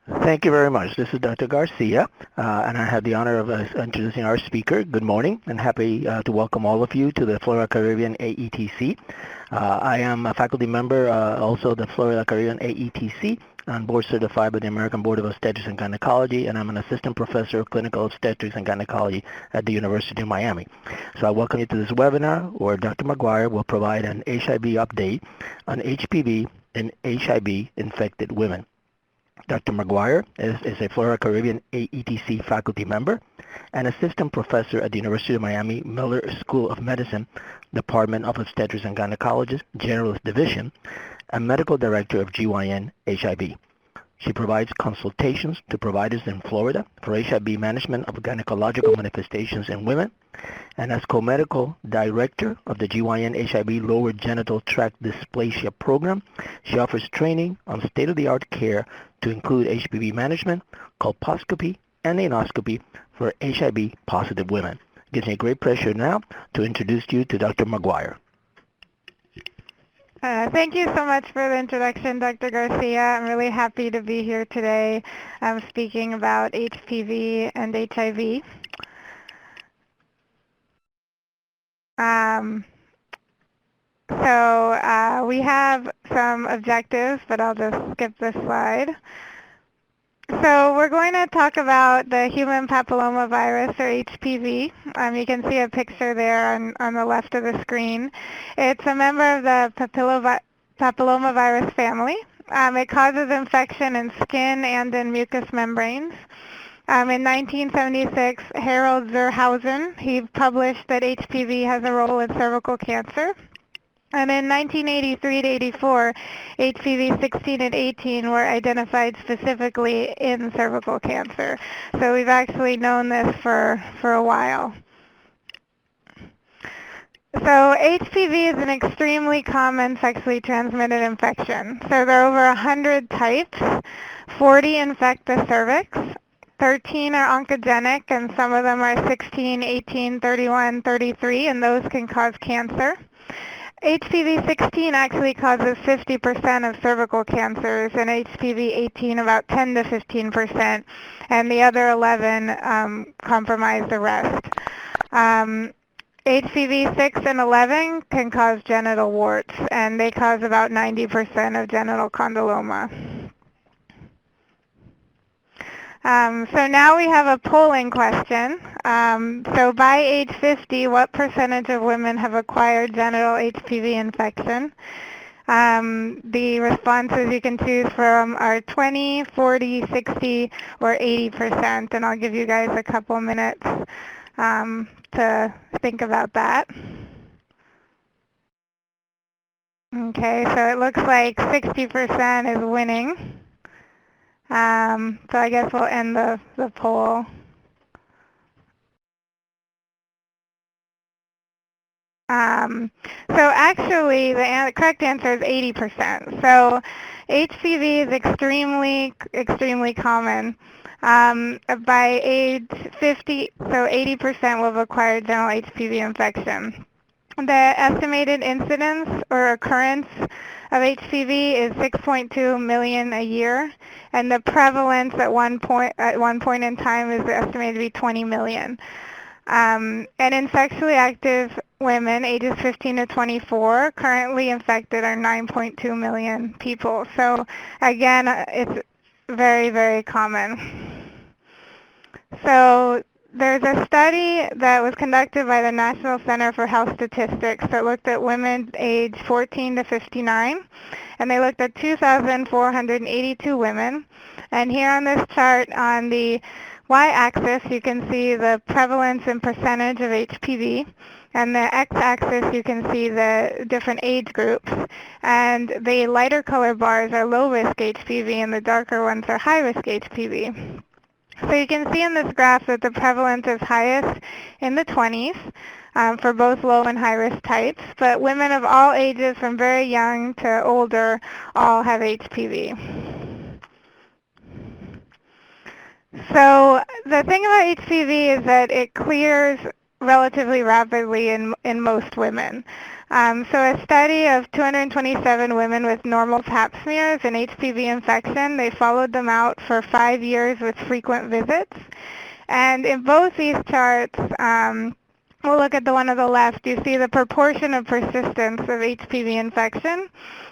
Thank you very much. This is Dr. Garcia, and I have the honor of introducing our speaker. Good morning, and happy to welcome all of you to the Florida Caribbean AETC. I am a faculty member, also the Florida Caribbean AETC, on board certified by the American Board of Obstetrics and Gynecology, and I'm an assistant professor of clinical obstetrics and gynecology at the University of Miami. So I welcome you to this webinar where Dr. McGuire will provide an HIV update on HPV in HIV-infected women. Dr. McGuire is a Florida Caribbean AETC faculty member and assistant professor at the University of Miami Miller School of Medicine, Department of Obstetrics and Gynecology, Generalist Division, and medical director of GYN HIV. She provides consultations to providers in Florida for HIV management of gynecological manifestations in women, and as co-medical director of the GYN HIV lower genital tract dysplasia program, she offers training on state-of-the-art care to include HPV management, colposcopy, and anoscopy for HIV-positive women. It gives me great pleasure now to introduce you to Dr. McGuire. Thank you so much for the introduction, Dr. Garcia. I'm really happy to be here today speaking about HPV and HIV. We have some objectives, but I'll just skip this slide. So we're going to talk about the human papillomavirus, or HPV. You can see a picture there on the left of the screen. It's a member of the papillomavirus family. It causes infection in skin and in mucous membranes. In 1976, Harold Zerhausen, he published that HPV has a role in cervical cancer. And in 1983 to 84, HPV 16 and 18 were identified specifically in cervical cancer. So we've actually known this for a while. So HPV is an extremely common sexually transmitted infection. So there are over 100 types. 40 infect the cervix. 13 are oncogenic, and some of them are 16, 18, 31, 33, and those can cause cancer. HPV 16 actually causes 50% of cervical cancers, and HPV 18 about 10 to 15%, and the other 11 compromise the rest. HPV 6 and 11 can cause genital warts, and they cause about 90% of genital condyloma. So now we have a polling question. So by age 50, what percentage of women have acquired genital HPV infection? The responses you can choose from are 20, 40, 60, or 80%, and I'll give you guys a couple minutes to think about that. Okay, so it looks like 60% is winning. So I guess we'll end the poll. So actually, the correct answer is 80%. So HPV is extremely common. By age 50, so 80% will have acquired genital HPV infection. The estimated incidence or occurrence of HPV is 6.2 million a year, and the prevalence at one point in time is estimated to be 20 million. And in sexually active women, ages 15 to 24, currently infected are 9.2 million people. So again, it's very common. So there's a study that was conducted by the National Center for Health Statistics that looked at women aged 14 to 59, and they looked at 2,482 women. And here on this chart on the y-axis, you can see the prevalence and percentage of HPV, and the x-axis you can see the different age groups. And the lighter color bars are low-risk HPV, and the darker ones are high-risk HPV. So you can see in this graph that the prevalence is highest in the 20s for both low and high-risk types, but women of all ages from very young to older all have HPV. So the thing about HPV is that it clears relatively rapidly in most women. So a study of 227 women with normal Pap smears and HPV infection, they followed them out for 5 years with frequent visits. And in both these charts, we'll look at the one on the left. You see the proportion of persistence of HPV infection.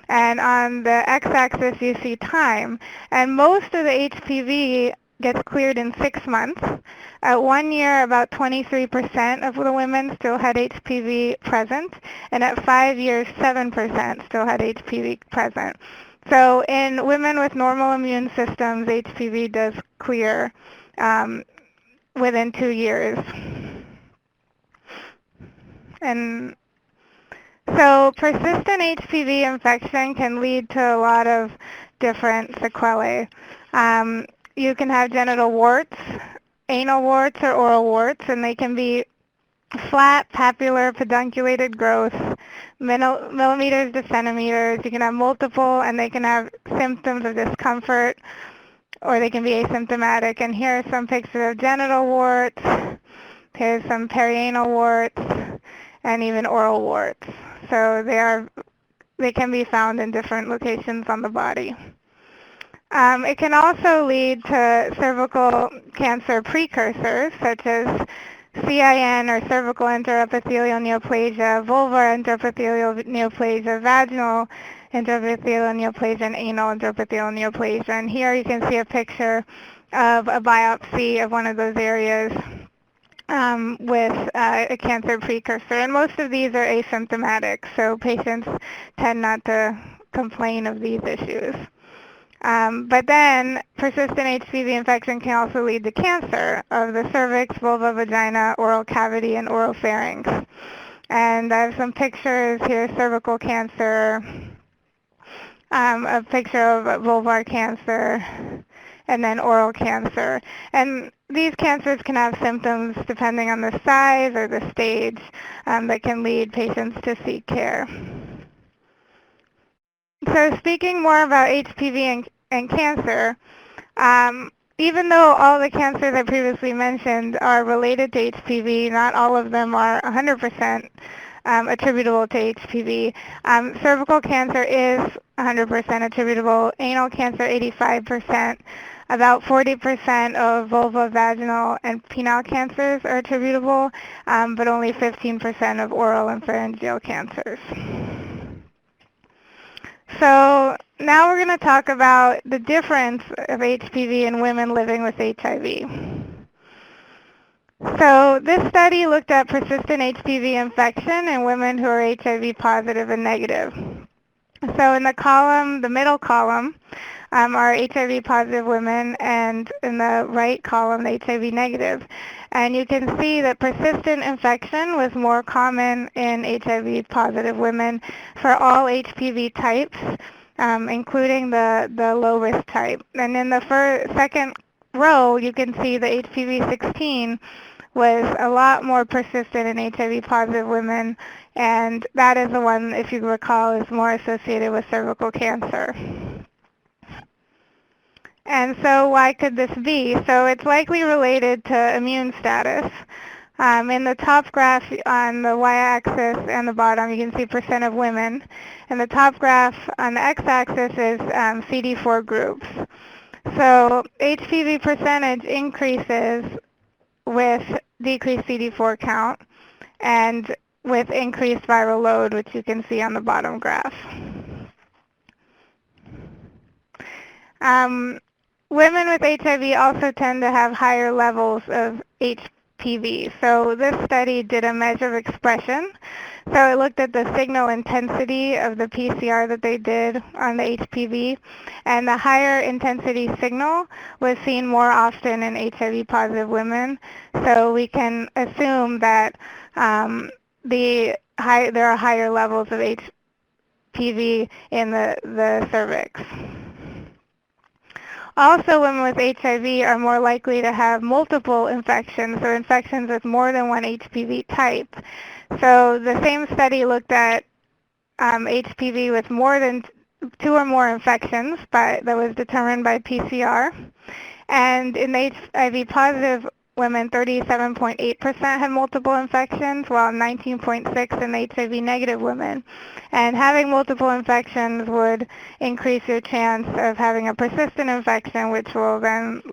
And on the x-axis, you see time. And most of the HPV gets cleared in 6 months. At 1 year, about 23% of the women still had HPV present. And at 5 years, 7% still had HPV present. So in women with normal immune systems, HPV does clear within 2 years. And so persistent HPV infection can lead to a lot of different sequelae. You can have genital warts, anal warts, or oral warts, and they can be flat, papular, pedunculated growths, millimeters to centimeters. You can have multiple, and they can have symptoms of discomfort, or they can be asymptomatic. And here are some pictures of genital warts. Here's some perianal warts, and even oral warts. So they can be found in different locations on the body. It can also lead to cervical cancer precursors, such as CIN or cervical intraepithelial neoplasia, vulvar intraepithelial neoplasia, vaginal intraepithelial neoplasia, and anal intraepithelial neoplasia. And here you can see a picture of a biopsy of one of those areas with a cancer precursor. And most of these are asymptomatic, so patients tend not to complain of these issues. But then persistent HPV infection can also lead to cancer of the cervix, vulva, vagina, oral cavity, and oropharynx. And I have some pictures here, cervical cancer, a picture of vulvar cancer, and then oral cancer. And these cancers can have symptoms depending on the size or the stage that can lead patients to seek care. So speaking more about HPV and cancer, even though all the cancers I previously mentioned are related to HPV, not all of them are 100% attributable to HPV. Cervical cancer is 100% attributable, anal cancer 85%, about 40% of vulva, vaginal, and penile cancers are attributable, but only 15% of oral and pharyngeal cancers. So now we're going to talk about the difference of HPV in women living with HIV. So this study looked at persistent HPV infection in women who are HIV positive and negative. So in the column, the middle column, are HIV positive women, and in the right column, the HIV negative. And you can see that persistent infection was more common in HIV positive women for all HPV types, including the low risk type. And in the second row, you can see the HPV 16 was a lot more persistent in HIV positive women, and that is the one, if you recall, is more associated with cervical cancer. And so why could this be? So it's likely related to immune status. In the top graph on the y-axis and the bottom, you can see percent of women. And the top graph on the x-axis is CD4 groups. So HPV percentage increases with decreased CD4 count and with increased viral load, which you can see on the bottom graph. Women with HIV also tend to have higher levels of HPV. So this study did a measure of expression. So it looked at the signal intensity of the PCR that they did on the HPV, and the higher intensity signal was seen more often in HIV positive women. So we can assume that there are higher levels of HPV in the cervix. Also, women with HIV are more likely to have multiple infections, or infections with more than one HPV type. So the same study looked at HPV with more than 2 or more infections that was determined by PCR. And in the HIV positive women, 37.8% had multiple infections, while 19.6% in HIV-negative women. And having multiple infections would increase your chance of having a persistent infection, which will then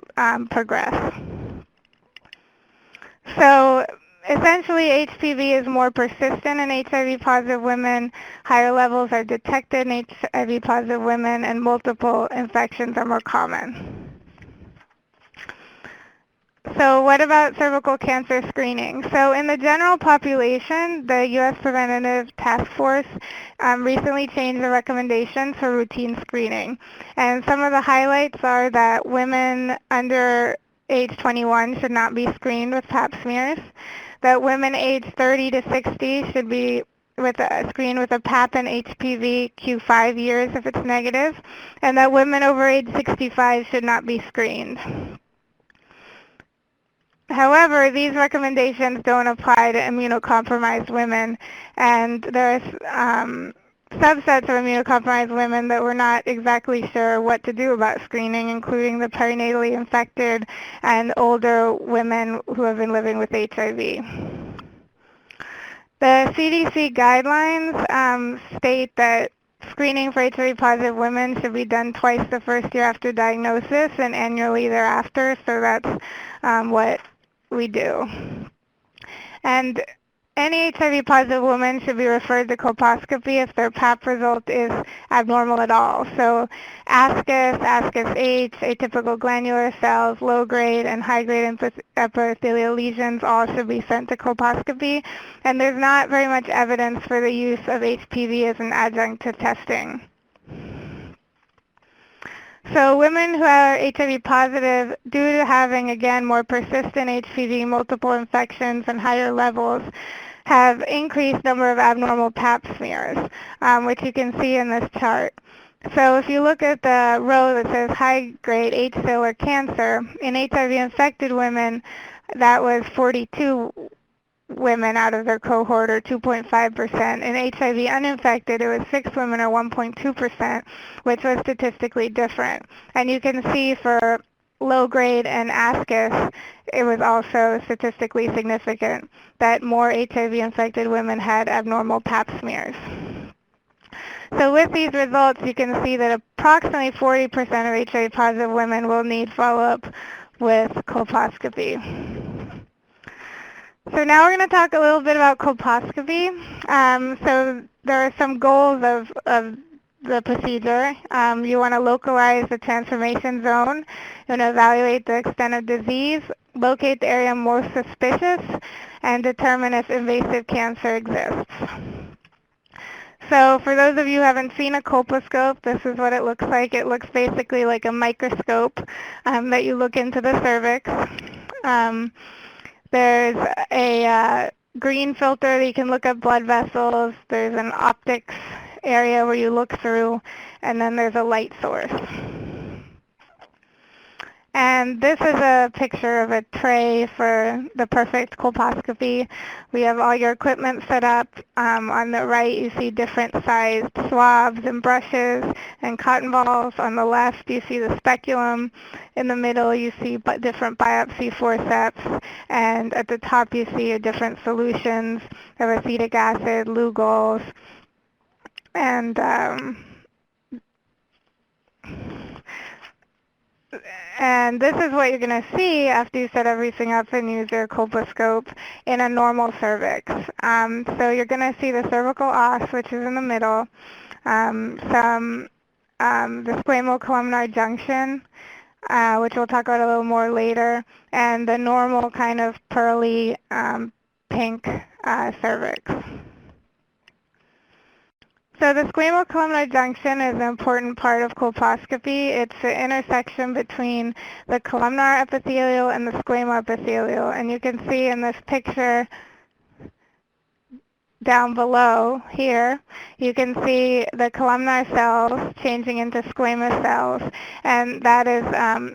progress. So essentially, HPV is more persistent in HIV-positive women, higher levels are detected in HIV-positive women, and multiple infections are more common. So what about cervical cancer screening? So in the general population, the U.S. Preventative Task Force recently changed the recommendations for routine screening. And some of the highlights are that women under age 21 should not be screened with Pap smears, that women aged 30 to 60 should be screened with a Pap and HPV Q5 years if it's negative, and that women over age 65 should not be screened. However, these recommendations don't apply to immunocompromised women, and there's subsets of immunocompromised women that we're not exactly sure what to do about screening, including the perinatally infected and older women who have been living with HIV. The CDC guidelines state that screening for HIV-positive women should be done twice the first year after diagnosis and annually thereafter, so that's what we do. And any HIV-positive woman should be referred to colposcopy if their Pap result is abnormal at all. So ascus, ascus-H, atypical glandular cells, low-grade and high-grade epithelial lesions all should be sent to colposcopy. And there's not very much evidence for the use of HPV as an adjunct to testing. So women who are HIV positive, due to having, again, more persistent HPV, multiple infections, and higher levels, have increased number of abnormal Pap smears, which you can see in this chart. So if you look at the row that says high-grade H-cellular cancer, in HIV-infected women, that was 42 women out of their cohort, or 2.5%. In HIV uninfected, it was 6 women, or 1.2%, which was statistically different. And you can see for low-grade and ascus, it was also statistically significant that more HIV-infected women had abnormal Pap smears. So with these results, you can see that approximately 40% of HIV-positive women will need follow-up with colposcopy. So now we're going to talk a little bit about colposcopy. So there are some goals of the procedure. You want to localize the transformation zone. You want to evaluate the extent of disease, locate the area most suspicious, and determine if invasive cancer exists. So for those of you who haven't seen a colposcope, this is what it looks like. It looks basically like a microscope that you look into the cervix. There's a green filter that you can look at blood vessels. There's an optics area where you look through, and then there's a light source. And this is a picture of a tray for the perfect colposcopy. We have all your equipment set up. On the right, you see different sized swabs and brushes and cotton balls. On the left, you see the speculum. In the middle, you see different biopsy forceps. And at the top, you see your different solutions of acetic acid, Lugols, and this is what you're going to see after you set everything up and use your colposcope in a normal cervix. So you're going to see the cervical os, which is in the middle, the squamocolumnar junction, which we'll talk about a little more later, and the normal kind of pearly pink cervix. So the squamocolumnar junction is an important part of colposcopy. It's the intersection between the columnar epithelial and the squamoepithelial. And you can see in this picture down below here, you can see the columnar cells changing into squamous cells. And that is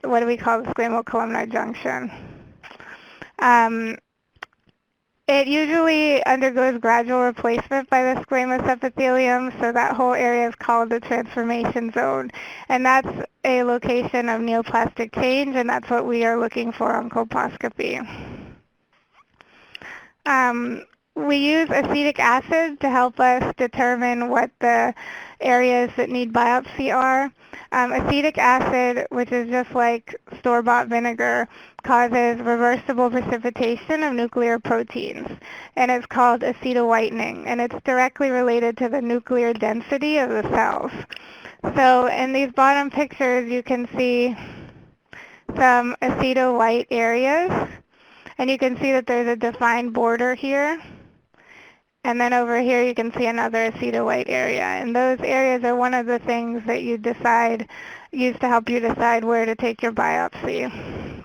what we call the squamocolumnar junction. It usually undergoes gradual replacement by the squamous epithelium, so that whole area is called the transformation zone. And that's a location of neoplastic change, and that's what we are looking for on colposcopy. We use acetic acid to help us determine what the areas that need biopsy are. Acetic acid, which is just like store-bought vinegar, causes reversible precipitation of nuclear proteins, and it's called acetowhitening, and it's directly related to the nuclear density of the cells. So in these bottom pictures, you can see some acetowhite areas, and you can see that there's a defined border here. And then over here you can see another acetowhite area. And those areas are one of the things that you use to help you decide where to take your biopsy.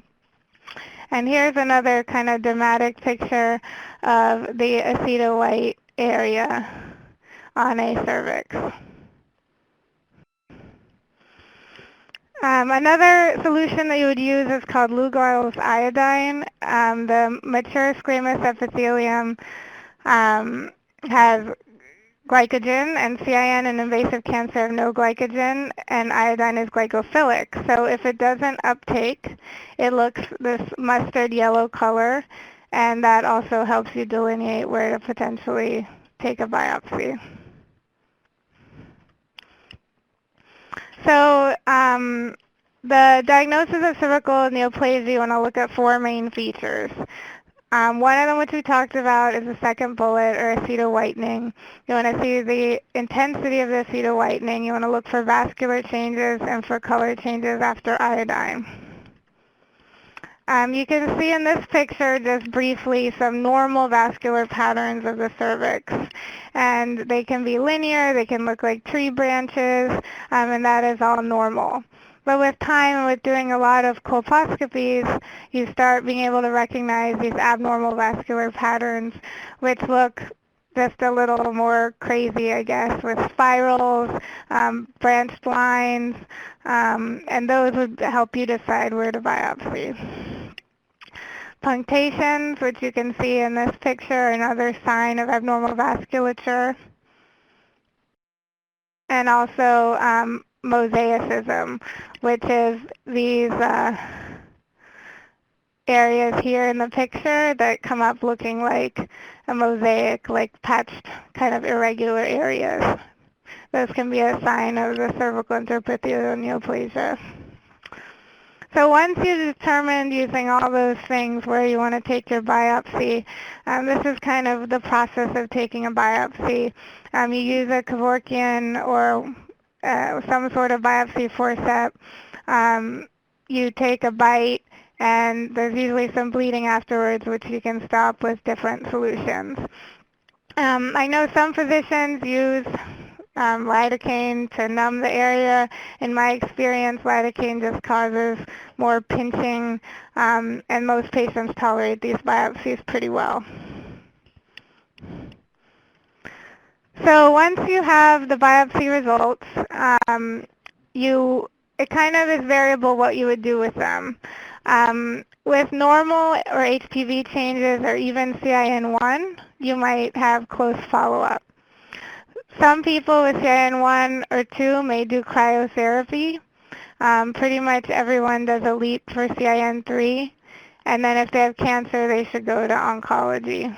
And here's another kind of dramatic picture of the acetowhite area on a cervix. Another solution that you would use is called Lugol's iodine. The mature squamous epithelium has glycogen, and CIN and invasive cancer have no glycogen, and iodine is glycophilic. So if it doesn't uptake, it looks this mustard yellow color, and that also helps you delineate where to potentially take a biopsy. So the diagnosis of cervical neoplasia, you want to look at 4 main features. One of them, which we talked about, is the second bullet, or acetowhitening. You want to see the intensity of the acetowhitening. You want to look for vascular changes and for color changes after iodine. You can see in this picture, just briefly, some normal vascular patterns of the cervix. And they can be linear, they can look like tree branches, and that is all normal. But with time and with doing a lot of colposcopies, you start being able to recognize these abnormal vascular patterns, which look just a little more crazy, I guess, with spirals, branched lines, and those would help you decide where to biopsy. Punctations, which you can see in this picture, another sign of abnormal vasculature. And also mosaicism, which is these areas here in the picture that come up looking like a mosaic, like patched kind of irregular areas. Those can be a sign of the cervical intraepithelial neoplasia. So once you've determined using all those things where you want to take your biopsy, this is kind of the process of taking a biopsy. You use a Kevorkian or some sort of biopsy forceps. You take a bite, and there's usually some bleeding afterwards, which you can stop with different solutions. I know some physicians use lidocaine to numb the area. In my experience, lidocaine just causes more pinching, and most patients tolerate these biopsies pretty well. So once you have the biopsy results, it kind of is variable what you would do with them. With normal or HPV changes or even CIN1, you might have close follow-up. Some people with CIN1 or 2 may do cryotherapy. Pretty much everyone does a LEAP for CIN3, and then if they have cancer, they should go to oncology.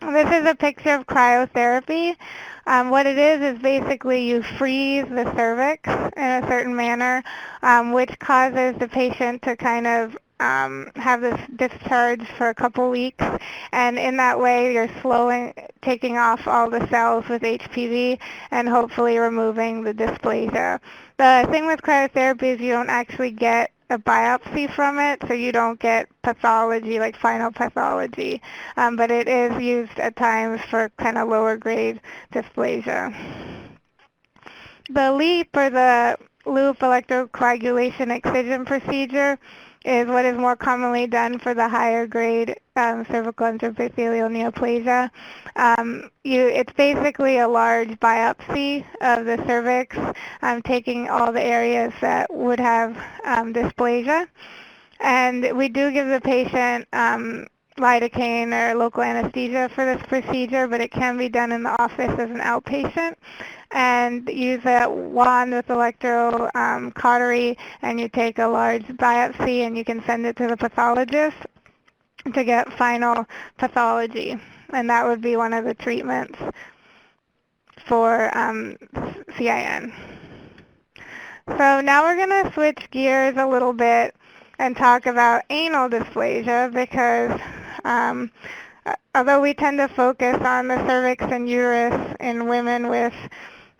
This is a picture of cryotherapy. What it is basically you freeze the cervix in a certain manner, which causes the patient to kind of have this discharge for a couple weeks, and in that way you're taking off all the cells with HPV and hopefully removing the dysplasia. The thing with cryotherapy is you don't actually get a biopsy from it, so you don't get pathology, like final pathology, but it is used at times for kind of lower grade dysplasia. The LEAP, or the loop electrocoagulation excision procedure, is what is more commonly done for the higher grade cervical intraepithelial neoplasia. It's basically a large biopsy of the cervix, taking all the areas that would have dysplasia. And we do give the patient lidocaine or local anesthesia for this procedure, but it can be done in the office as an outpatient. And use a wand with electrocautery, and you take a large biopsy and you can send it to the pathologist to get final pathology. And that would be one of the treatments for CIN. So now we're going to switch gears a little bit and talk about anal dysplasia, because although we tend to focus on the cervix and uterus in women with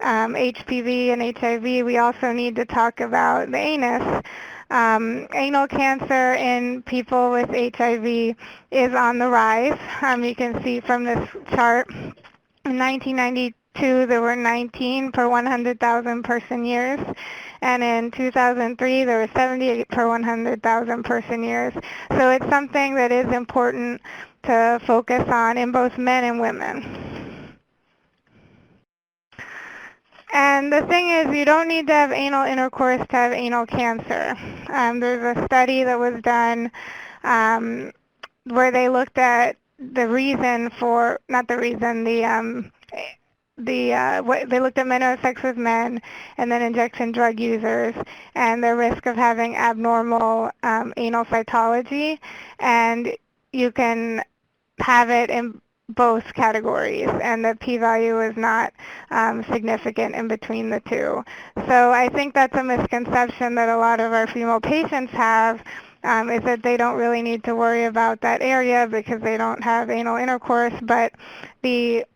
HPV and HIV, we also need to talk about the anus. Anal cancer in people with HIV is on the rise. You can see from this chart, in 1992 there were 19 per 100,000 person years, and in 2003 there were 78 per 100,000 person years. So it's something that is important to focus on in both men and women. And the thing is, you don't need to have anal intercourse to have anal cancer. There's a study that was done where they looked at the reason for, not the reason, they looked at men who had sex with men and then injection drug users and their risk of having abnormal anal cytology, and you can have it in both categories, and the p-value is not significant in between the two. So I think that's a misconception that a lot of our female patients have, is that they don't really need to worry about that area because they don't have anal intercourse, but the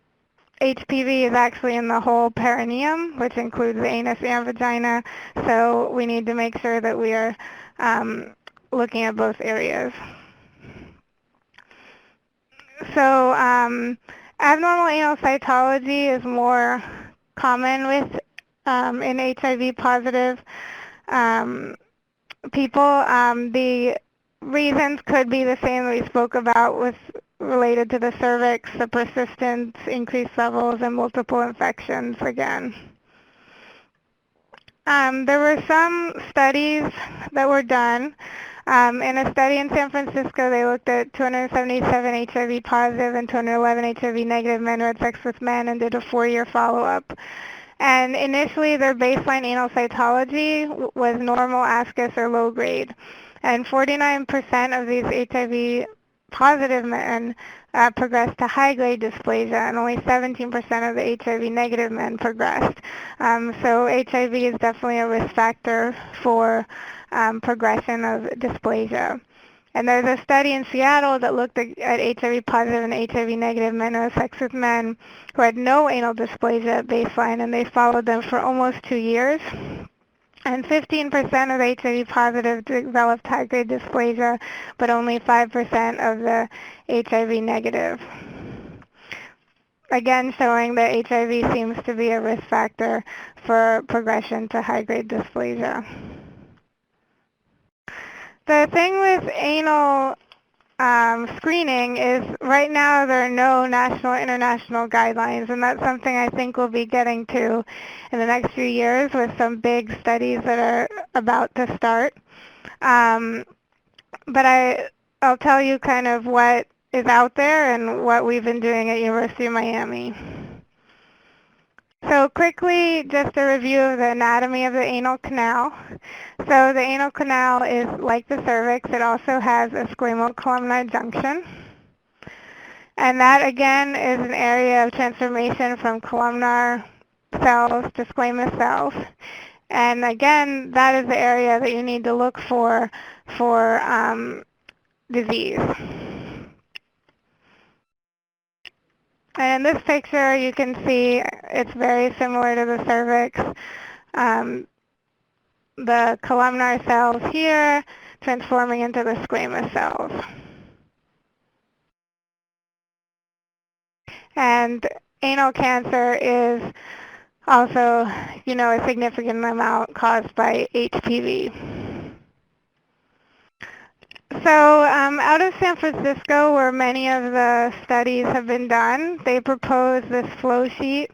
HPV is actually in the whole perineum, which includes the anus and vagina, so we need to make sure that we are looking at both areas. So abnormal anal cytology is more common with in HIV-positive people. The reasons could be the same that we spoke about with related to the cervix, the persistence, increased levels, and multiple infections again. There were some studies that were done. In a study in San Francisco, they looked at 277 HIV-positive and 211 HIV-negative men who had sex with men and did a 4-year follow-up. And initially, their baseline anal cytology was normal, ascus, or low grade. And 49% of these HIV-positive men progressed to high-grade dysplasia, and only 17% of the HIV-negative men progressed. So HIV is definitely a risk factor for progression of dysplasia. And there's a study in Seattle that looked at HIV-positive and HIV-negative men who had sex with men who had no anal dysplasia at baseline, and they followed them for almost 2 years. And 15% of the HIV-positive developed high-grade dysplasia, but only 5% of the HIV-negative. Again, showing that HIV seems to be a risk factor for progression to high-grade dysplasia. The thing with anal screening is right now there are no national or international guidelines, and that's something I think we'll be getting to in the next few years with some big studies that are about to start. But I'll tell you kind of what is out there and what we've been doing at University of Miami. So quickly, just a review of the anatomy of the anal canal. So the anal canal is like the cervix. It also has a squamo-columnar junction. And that, again, is an area of transformation from columnar cells to squamous cells. And again, that is the area that you need to look for disease. And in this picture, you can see it's very similar to the cervix. The columnar cells here transforming into the squamous cells. And anal cancer is also, a significant amount caused by HPV. So out of San Francisco, where many of the studies have been done, they proposed this flow sheet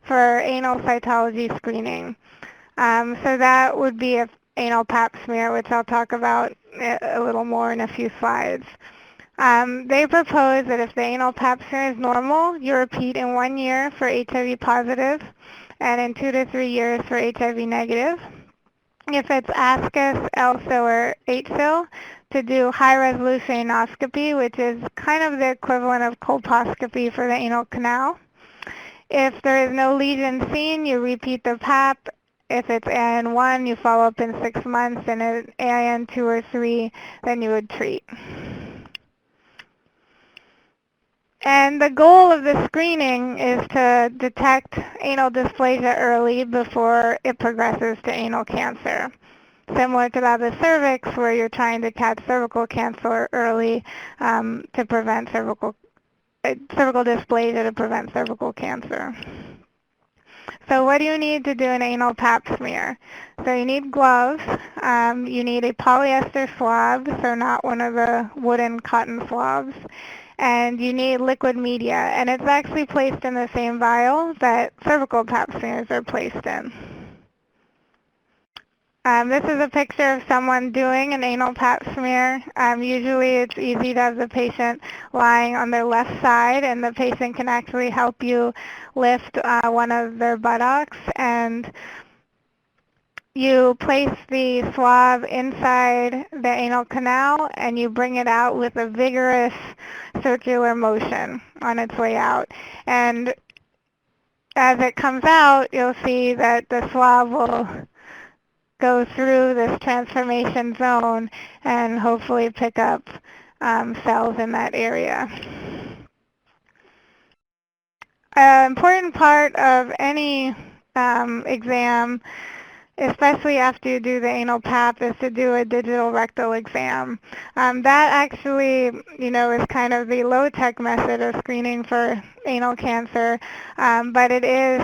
for anal cytology screening. So that would be if anal Pap smear, which I'll talk about a little more in a few slides. They propose that if the anal Pap smear is normal, you repeat in 1 year for HIV positive and in 2 to 3 years for HIV negative. If it's ASCUS, LSIL, or HSIL, to do high-resolution anoscopy, which is kind of the equivalent of colposcopy for the anal canal. If there is no lesion seen, you repeat the Pap. If it's AIN1, you follow up in 6 months, and at AIN2 or 3, then you would treat. And the goal of the screening is to detect anal dysplasia early before it progresses to anal cancer. Similar to that of the cervix, where you're trying to catch cervical cancer early to prevent cervical dysplasia to prevent cervical cancer. So what do you need to do an anal Pap smear? So you need gloves. You need a polyester swab, so not one of the wooden cotton swabs. And you need liquid media, and it's actually placed in the same vial that cervical Pap smears are placed in. This is a picture of someone doing an anal Pap smear. Usually it's easy to have the patient lying on their left side, and the patient can actually help you lift one of their buttocks, and you place the swab inside the anal canal, and you bring it out with a vigorous circular motion on its way out. And as it comes out, you'll see that the swab will go through this transformation zone and hopefully pick up cells in that area. An important part of any exam, especially after you do the anal Pap, is to do a digital rectal exam. That actually, is kind of the low-tech method of screening for anal cancer, but it is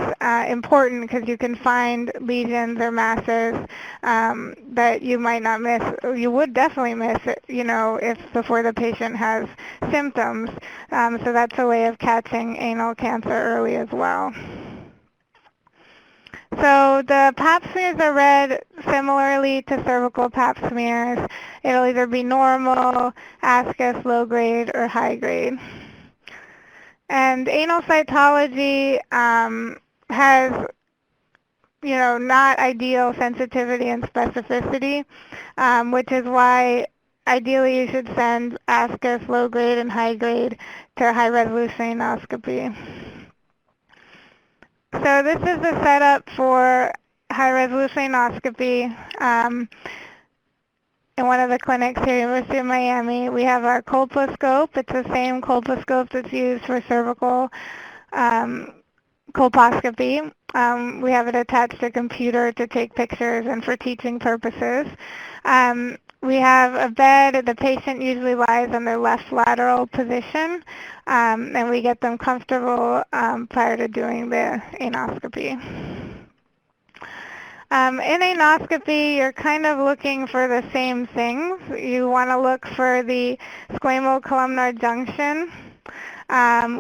important because you can find lesions or masses that you might not miss, or you would definitely miss, if before the patient has symptoms. So that's a way of catching anal cancer early as well. So the Pap smears are read similarly to cervical Pap smears. It'll either be normal, ASCUS, low grade, or high grade. And anal cytology has, not ideal sensitivity and specificity, which is why ideally you should send ASCUS, low grade, and high grade to high resolution anoscopy. So this is the setup for high-resolution anoscopy in one of the clinics here at University of Miami. We have our colposcope. It's the same colposcope that's used for cervical colposcopy. We have it attached to a computer to take pictures and for teaching purposes. We have a bed. The patient usually lies on their left lateral position, and we get them comfortable prior to doing the anoscopy. In anoscopy, you're kind of looking for the same things. You want to look for the squamocolumnar junction,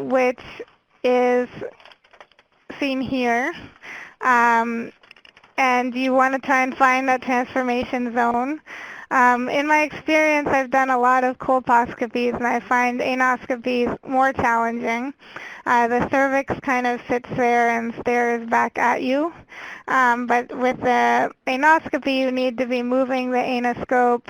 which is seen here. And you want to try and find that transformation zone. In my experience, I've done a lot of colposcopies, and I find anoscopies more challenging. The cervix kind of sits there and stares back at you. But with the anoscopy, you need to be moving the anoscope,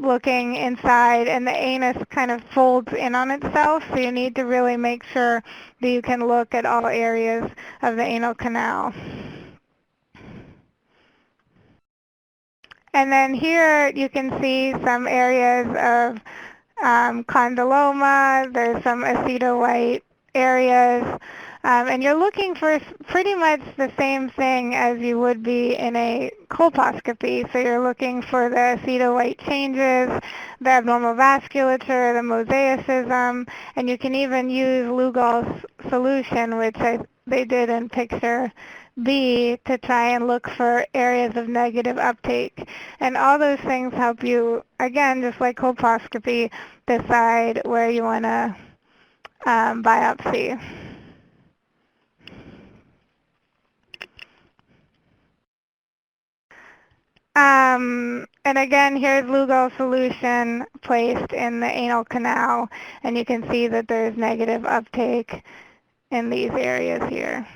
looking inside, and the anus kind of folds in on itself, so you need to really make sure that you can look at all areas of the anal canal. And then here you can see some areas of condyloma. There's some aceto-white areas. And you're looking for pretty much the same thing as you would be in a colposcopy. So you're looking for the aceto-white changes, the abnormal vasculature, the mosaicism, and you can even use Lugol's solution, which they did in picture B, to try and look for areas of negative uptake. And all those things help you, again, just like colposcopy, decide where you want to biopsy. And again, here's Lugol solution placed in the anal canal, and you can see that there's negative uptake in these areas here.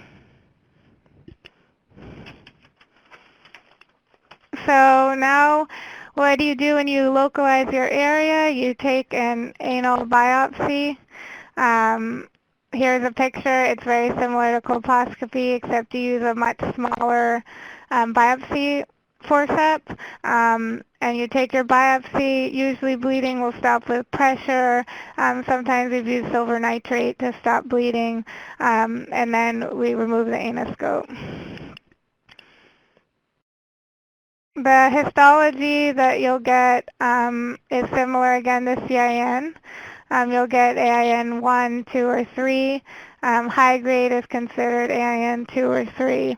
So now what do you do when you localize your area? You take an anal biopsy. Here's a picture. It's very similar to colposcopy, except you use a much smaller biopsy forceps. And you take your biopsy. Usually bleeding will stop with pressure. Sometimes we've used silver nitrate to stop bleeding. And then we remove the anoscope. The histology that you'll get is similar again to CIN. You'll get AIN 1, 2, or 3. High grade is considered AIN 2 or 3.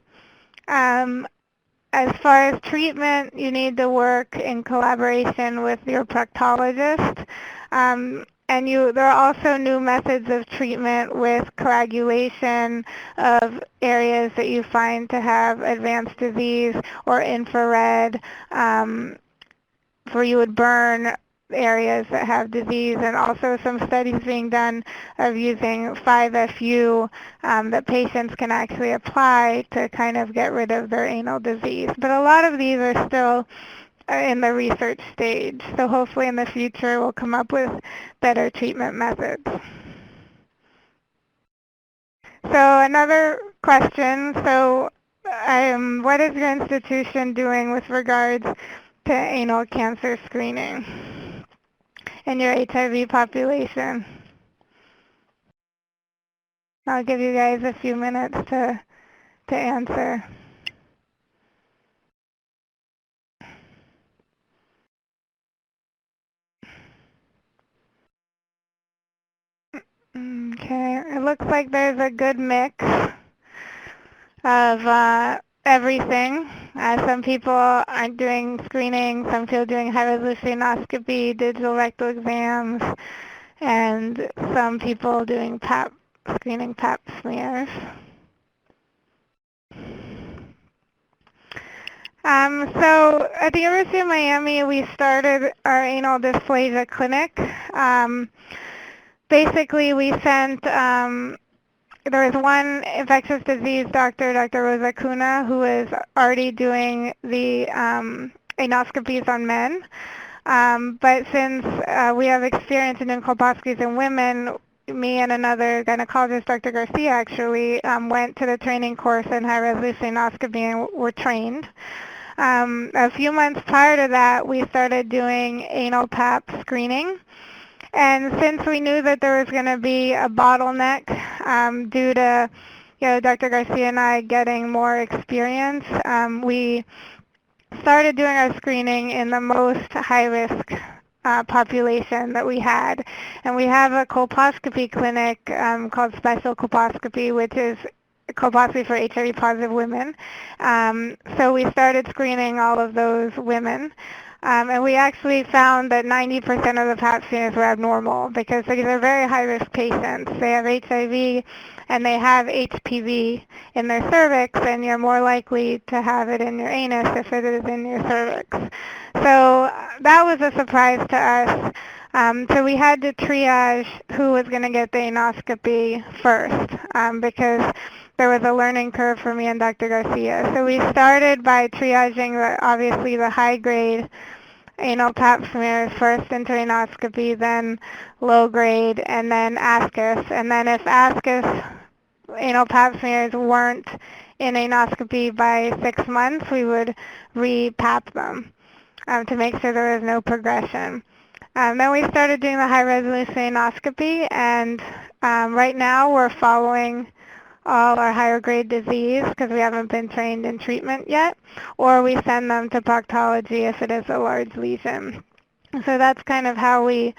As far as treatment, you need to work in collaboration with your proctologist. And there are also new methods of treatment with coagulation of areas that you find to have advanced disease, or infrared, where you would burn areas that have disease, and also some studies being done of using 5-FU that patients can actually apply to kind of get rid of their anal disease. But a lot of these are still in the research stage, so hopefully in the future we'll come up with better treatment methods. So another question, what is your institution doing with regards to anal cancer screening in your HIV population? I'll give you guys a few minutes to answer. Okay, it looks like there's a good mix of everything. Some people aren't doing screening, some people doing high-resolution endoscopy, digital rectal exams, and some people doing screening Pap smears. So at the University of Miami, we started our anal dysplasia clinic. Basically, we sent, there was one infectious disease doctor, Dr. Rosa Cunha, who was already doing the anoscopies on men. But since we have experience in doing colposcopies in women, me and another gynecologist, Dr. Garcia, actually went to the training course in high-resolution anoscopy and were trained. A few months prior to that, we started doing anal Pap screening. And since we knew that there was going to be a bottleneck due to Dr. Garcia and I getting more experience, we started doing our screening in the most high-risk population that we had. And we have a colposcopy clinic called Special Colposcopy, which is colposcopy for HIV-positive women. So we started screening all of those women. And we actually found that 90% of the Pap smears were abnormal because these are very high-risk patients. They have HIV and they have HPV in their cervix, and you're more likely to have it in your anus if it is in your cervix. So that was a surprise to us. So we had to triage who was going to get the anoscopy first because there was a learning curve for me and Dr. Garcia. So we started by triaging obviously the high-grade anal Pap smears first into anoscopy, then low grade, and then ascus. And then if ascus anal Pap smears weren't in anoscopy by 6 months, we would re-pap them to make sure there was no progression. Then we started doing the high-resolution anoscopy, and right now we're following all our higher grade disease because we haven't been trained in treatment yet, or we send them to proctology if it is a large lesion. So that's kind of how we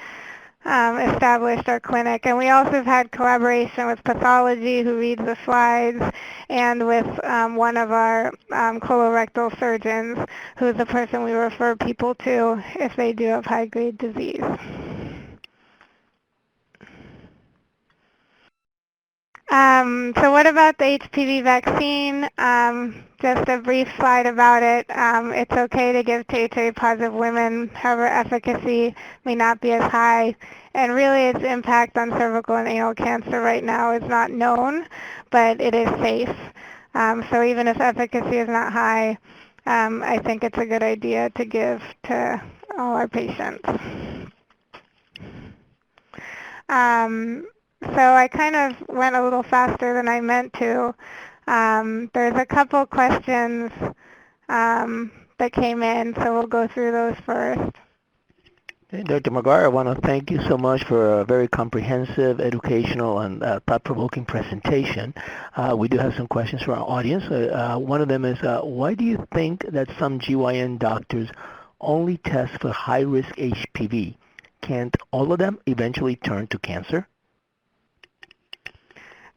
established our clinic. And we also have had collaboration with pathology, who reads the slides, and with one of our colorectal surgeons, who is the person we refer people to if they do have high grade disease. So what about the HPV vaccine? Just a brief slide about it. It's okay to give to HIV-positive women, however efficacy may not be as high. And really its impact on cervical and anal cancer right now is not known, but it is safe. So even if efficacy is not high, I think it's a good idea to give to all our patients. So I kind of went a little faster than I meant to. There's a couple questions that came in, so we'll go through those first. Okay, Dr. McGuire, I want to thank you so much for a very comprehensive, educational, and thought-provoking presentation. We do have some questions from our audience. One of them is, why do you think that some GYN doctors only test for high-risk HPV? Can't all of them eventually turn to cancer?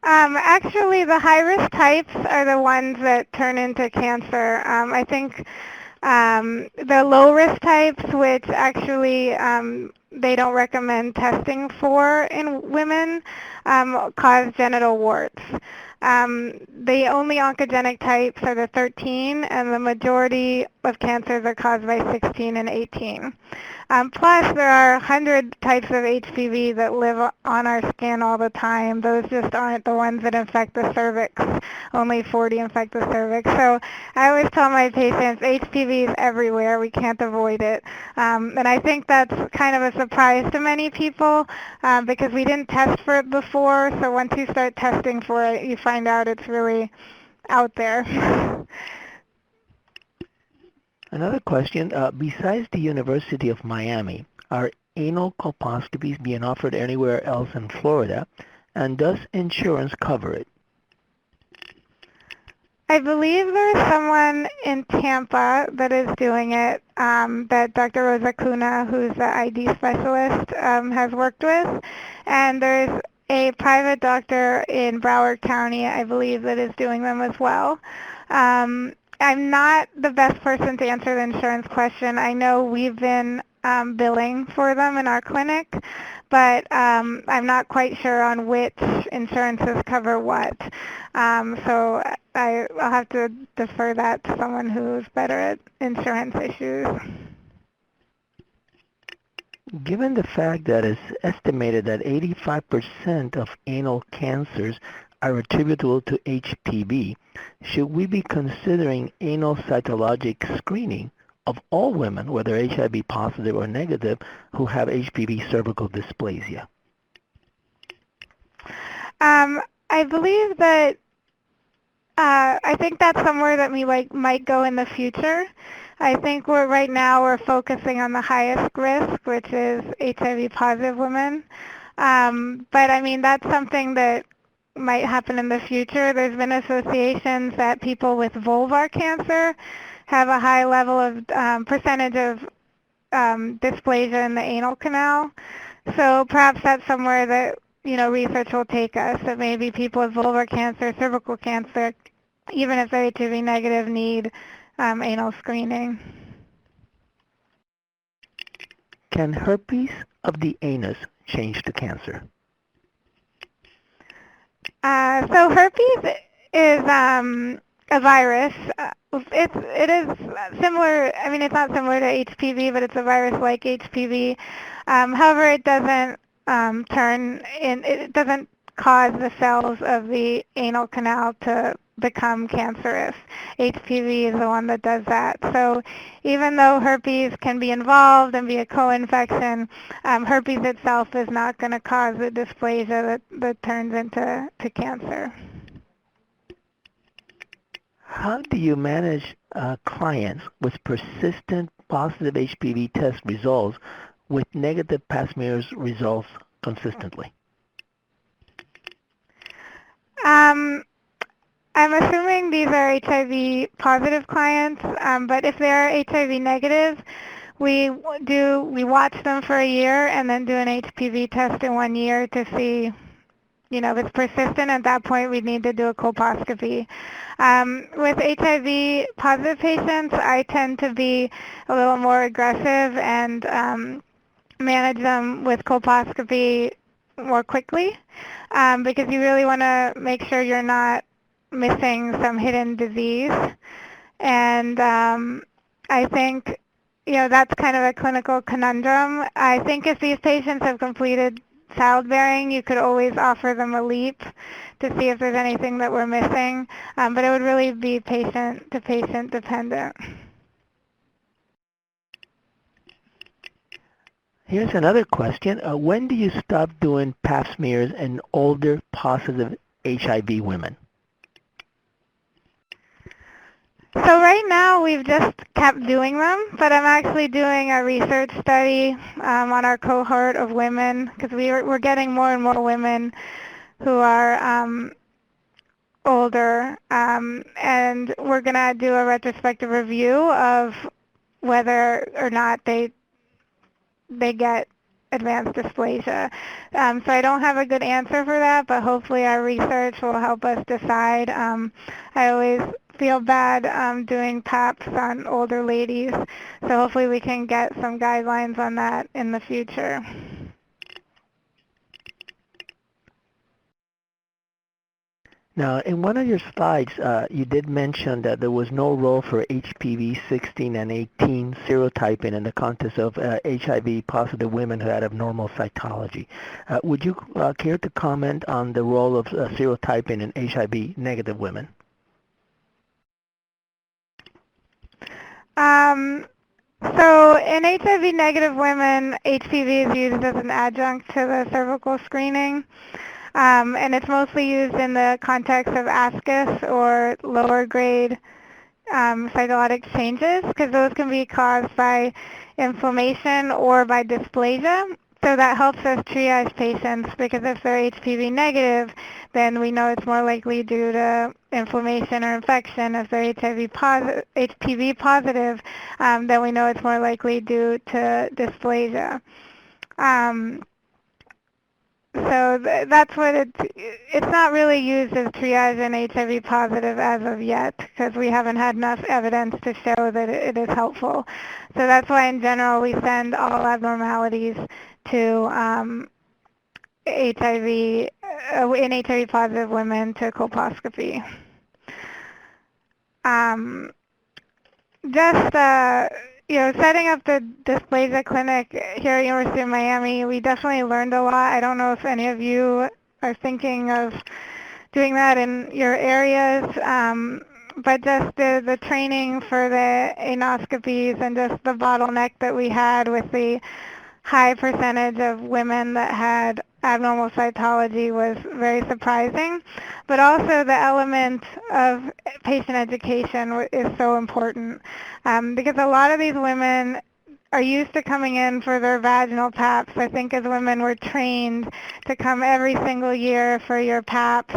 Actually, the high-risk types are the ones that turn into cancer. I think the low-risk types, which actually they don't recommend testing for in women, cause genital warts. The only oncogenic types are the 13, and the majority of cancers are caused by 16 and 18. Plus, there are 100 types of HPV that live on our skin all the time. Those just aren't the ones that infect the cervix. Only 40 infect the cervix. So I always tell my patients, HPV is everywhere. We can't avoid it. And I think that's kind of a surprise to many people because we didn't test for it before. So once you start testing for it, you find out it's really out there. Another question, besides the University of Miami, are anal colposcopies being offered anywhere else in Florida, and does insurance cover it? I believe there's someone in Tampa that is doing it, that Dr. Rosa Cunha, who's the ID specialist, has worked with. And there's a private doctor in Broward County, I believe, that is doing them as well. I'm not the best person to answer the insurance question. I know we've been billing for them in our clinic, but I'm not quite sure on which insurances cover what. So I'll have to defer that to someone who's better at insurance issues. Given the fact that it's estimated that 85% of anal cancers are attributable to HPV, should we be considering anal cytologic screening of all women, whether HIV positive or negative, who have HPV cervical dysplasia? I believe that I think that's somewhere that we might go in the future. I think right now we're focusing on the highest risk, which is HIV positive women. But I mean, that's something that might happen in the future. There's been associations that people with vulvar cancer have a high level of percentage of dysplasia in the anal canal. So perhaps that's somewhere that research will take us, that maybe people with vulvar cancer, cervical cancer, even if they're HIV negative, need anal screening. Can herpes of the anus change to cancer? So herpes is a virus. It is similar. I mean, it's not similar to HPV, but it's a virus like HPV. However, it doesn't it doesn't cause the cells of the anal canal to become cancerous. HPV is the one that does that. So even though herpes can be involved and be a co-infection, herpes itself is not going to cause the dysplasia that turns into cancer. How do you manage clients with persistent positive HPV test results with negative Pap Smear results consistently? I'm assuming these are HIV positive clients, but if they are HIV negative, we watch them for a year and then do an HPV test in 1 year to see, if it's persistent. At that point, we need to do a colposcopy. With HIV positive patients, I tend to be a little more aggressive and manage them with colposcopy more quickly, because you really want to make sure you're not missing some hidden disease. And I think, that's kind of a clinical conundrum. I think if these patients have completed childbearing, you could always offer them a LEAP to see if there's anything that we're missing, but it would really be patient-to-patient dependent. Here's another question. When do you stop doing Pap smears in older positive HIV women? So right now we've just kept doing them, but I'm actually doing a research study on our cohort of women, because we're getting more and more women who are older, and we're going to do a retrospective review of whether or not they get advanced dysplasia. So I don't have a good answer for that, but hopefully our research will help us decide. I always feel bad doing PAPs on older ladies, so hopefully we can get some guidelines on that in the future. Now, in one of your slides, you did mention that there was no role for HPV 16 and 18 serotyping in the context of HIV-positive women who had abnormal cytology. Would you care to comment on the role of serotyping in HIV-negative women? So in HIV-negative women, HPV is used as an adjunct to the cervical screening. And it's mostly used in the context of ASCUS or lower grade cytologic changes, because those can be caused by inflammation or by dysplasia. So that helps us triage patients, because if they're HPV negative, then we know it's more likely due to inflammation or infection. If they're HPV positive, then we know it's more likely due to dysplasia. So that's what it's not really used as triage in HIV positive as of yet, because we haven't had enough evidence to show that it is helpful. So that's why in general we send all abnormalities to HIV, in HIV positive women to colposcopy. Setting up the dysplasia clinic here at University of Miami, we definitely learned a lot. I don't know if any of you are thinking of doing that in your areas, but just the training for the anoscopies and just the bottleneck that we had with the high percentage of women that had abnormal cytology was very surprising. But also the element of patient education is so important, because a lot of these women are used to coming in for their vaginal PAPs. I think as women we're trained to come every single year for your PAPs,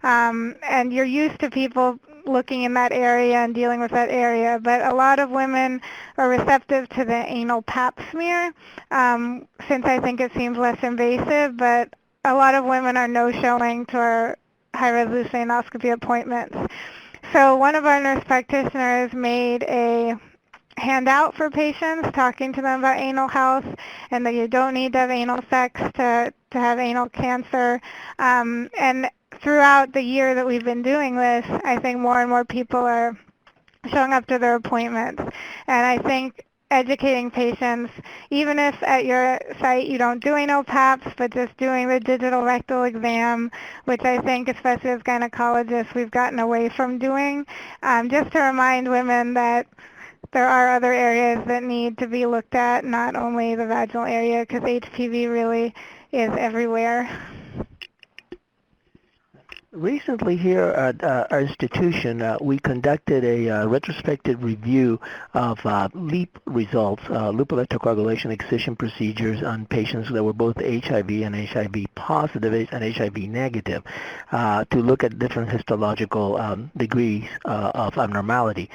and you're used to people looking in that area and dealing with that area, but a lot of women are receptive to the anal Pap smear, since I think it seems less invasive, but a lot of women are no-showing to our high-resolution anoscopy appointments. So one of our nurse practitioners made a handout for patients talking to them about anal health, and that you don't need to have anal sex to have anal cancer. And throughout the year that we've been doing this, I think more and more people are showing up to their appointments. And I think educating patients, even if at your site you don't do anal PAPs, but just doing the digital rectal exam, which I think, especially as gynecologists, we've gotten away from doing, just to remind women that there are other areas that need to be looked at, not only the vaginal area, because HPV really is everywhere. Recently here at our institution, we conducted a retrospective review of LEAP results, loop electrocoagulation excision procedures on patients that were both HIV and HIV positive and HIV negative, to look at different histological degrees of abnormality.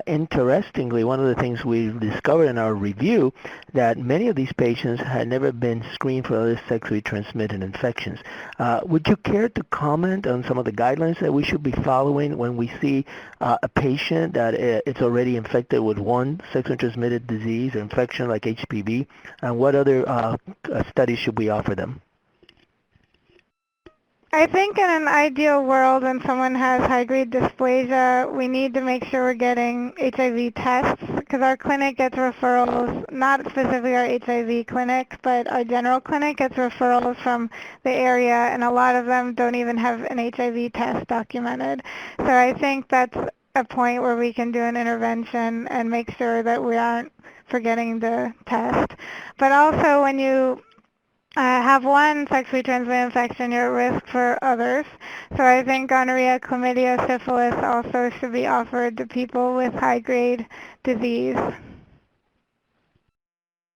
Interestingly, one of the things we discovered in our review that many of these patients had never been screened for other sexually transmitted infections. Would you care to comment on some of the guidelines that we should be following when we see a patient that it's already infected with one sexually transmitted disease or infection like HPV, and what other studies should we offer them? I think in an ideal world, when someone has high-grade dysplasia, we need to make sure we're getting HIV tests, because our clinic gets referrals, not specifically our HIV clinic, but our general clinic gets referrals from the area, and a lot of them don't even have an HIV test documented. So I think that's a point where we can do an intervention and make sure that we aren't forgetting the test. But also, when you have one sexually transmitted infection, you're at risk for others. So I think gonorrhea, chlamydia, syphilis also should be offered to people with high-grade disease.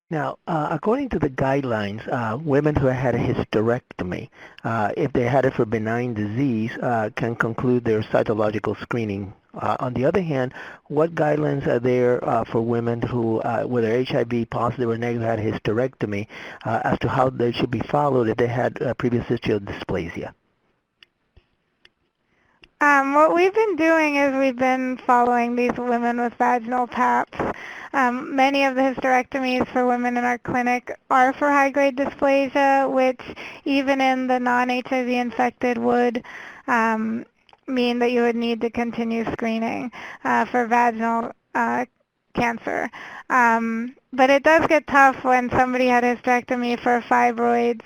Now, according to the guidelines, women who had a hysterectomy, if they had it for benign disease, can conclude their cytological screening. On the other hand, what guidelines are there for women who, whether HIV positive or negative, had a hysterectomy, as to how they should be followed if they had a previous history of dysplasia? What we've been doing is we've been following these women with vaginal paps. Many of the hysterectomies for women in our clinic are for high-grade dysplasia, which even in the non-HIV infected would mean that you would need to continue screening for vaginal cancer. But it does get tough when somebody had a hysterectomy for fibroids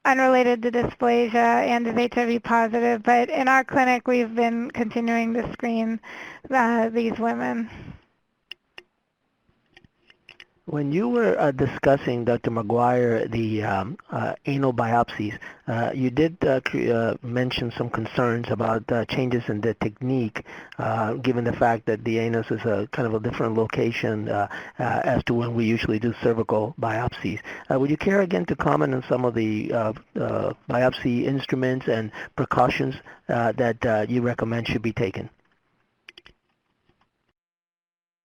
unrelated to dysplasia and is HIV positive, but in our clinic we've been continuing to screen these women. When you were discussing, Dr. McGuire, the anal biopsies, you did mention some concerns about changes in the technique, given the fact that the anus is a kind of a different location as to when we usually do cervical biopsies. Would you care again to comment on some of the biopsy instruments and precautions that you recommend should be taken?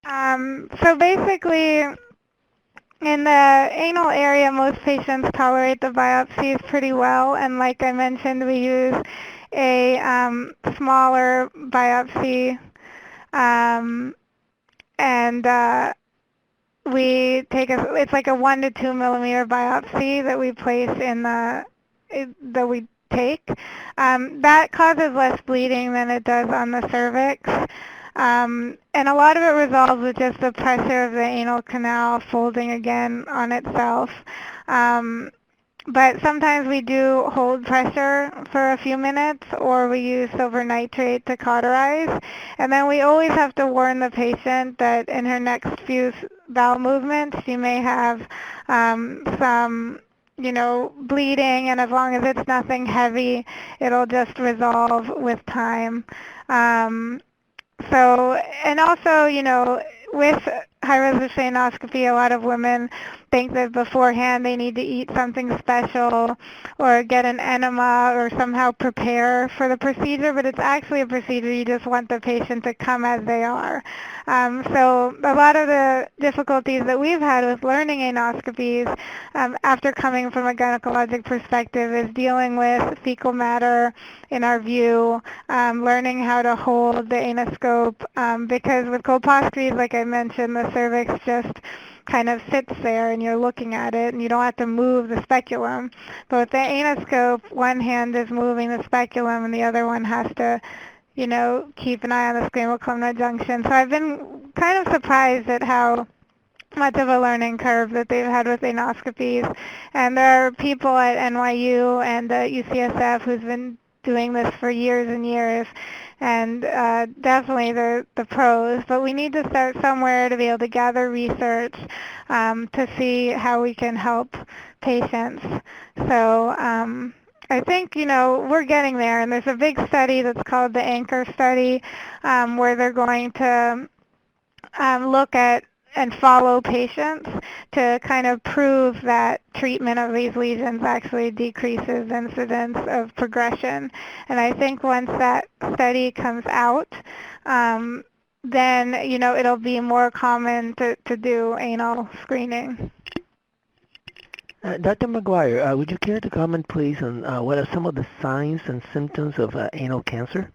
So basically, in the anal area, most patients tolerate the biopsies pretty well, and like I mentioned, we use a smaller biopsy, and we take it's like a 1 to 2 millimeter biopsy that we place in that we take. That causes less bleeding than it does on the cervix. And a lot of it resolves with just the pressure of the anal canal folding again on itself. But sometimes we do hold pressure for a few minutes, or we use silver nitrate to cauterize. And then we always have to warn the patient that in her next few bowel movements, she may have some bleeding, and as long as it's nothing heavy, it'll just resolve with time. So, and also, with high-resolution anoscopy, a lot of women think that beforehand they need to eat something special or get an enema or somehow prepare for the procedure, but it's actually a procedure you just want the patient to come as they are. So a lot of the difficulties that we've had with learning anoscopies after coming from a gynecologic perspective is dealing with fecal matter in our view, learning how to hold the anoscope, because with colposcopies, like I mentioned, the cervix just kind of sits there and you're looking at it and you don't have to move the speculum. But with the anoscope, one hand is moving the speculum and the other one has to, keep an eye on the squamous columnar junction. So I've been kind of surprised at how much of a learning curve that they've had with anoscopies. And there are people at NYU and UCSF who's been doing this for years and years, and definitely the pros, but we need to start somewhere to be able to gather research to see how we can help patients. So I think, we're getting there, and there's a big study that's called the Anchor study where they're going to look at and follow patients to kind of prove that treatment of these lesions actually decreases incidence of progression. And I think once that study comes out, then, it'll be more common to do anal screening. Dr. McGuire, would you care to comment, please, on what are some of the signs and symptoms of anal cancer?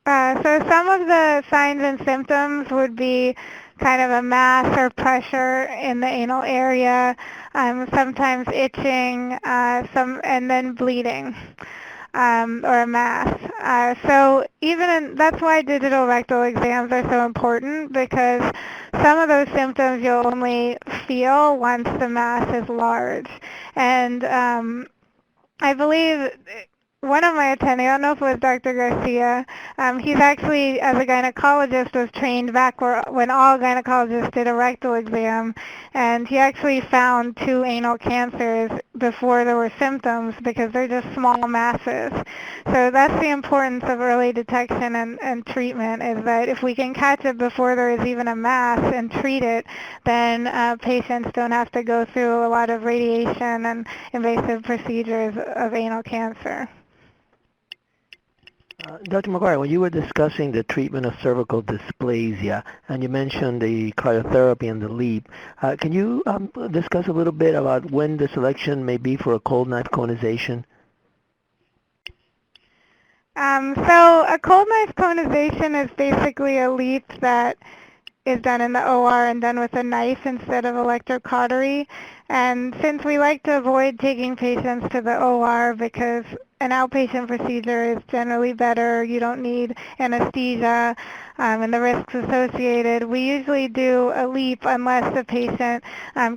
So some of the signs and symptoms would be kind of a mass or pressure in the anal area, sometimes itching, and then bleeding. Or a mass. That's why digital rectal exams are so important, because some of those symptoms you'll only feel once the mass is large. And I believe one of my attendees, I don't know if it was Dr. Garcia, he's actually, as a gynecologist, was trained back when all gynecologists did a rectal exam, and he actually found 2 anal cancers before there were symptoms because they're just small masses. So that's the importance of early detection and treatment, is that if we can catch it before there is even a mass and treat it, then patients don't have to go through a lot of radiation and invasive procedures of anal cancer. Dr. McGuire, when you were discussing the treatment of cervical dysplasia, and you mentioned the cryotherapy and the LEAP, can you discuss a little bit about when the selection may be for a cold knife conization? So a cold knife conization is basically a LEAP that is done in the OR and done with a knife instead of electrocautery. And since we like to avoid taking patients to the OR because an outpatient procedure is generally better, you don't need anesthesia, and the risks associated, we usually do a LEAP unless the patient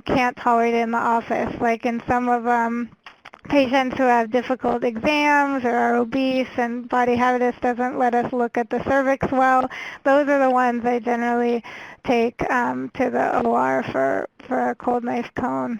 can't tolerate it in the office. Like in some of patients who have difficult exams or are obese and body habitus doesn't let us look at the cervix well, those are the ones I generally take to the OR for a cold knife cone.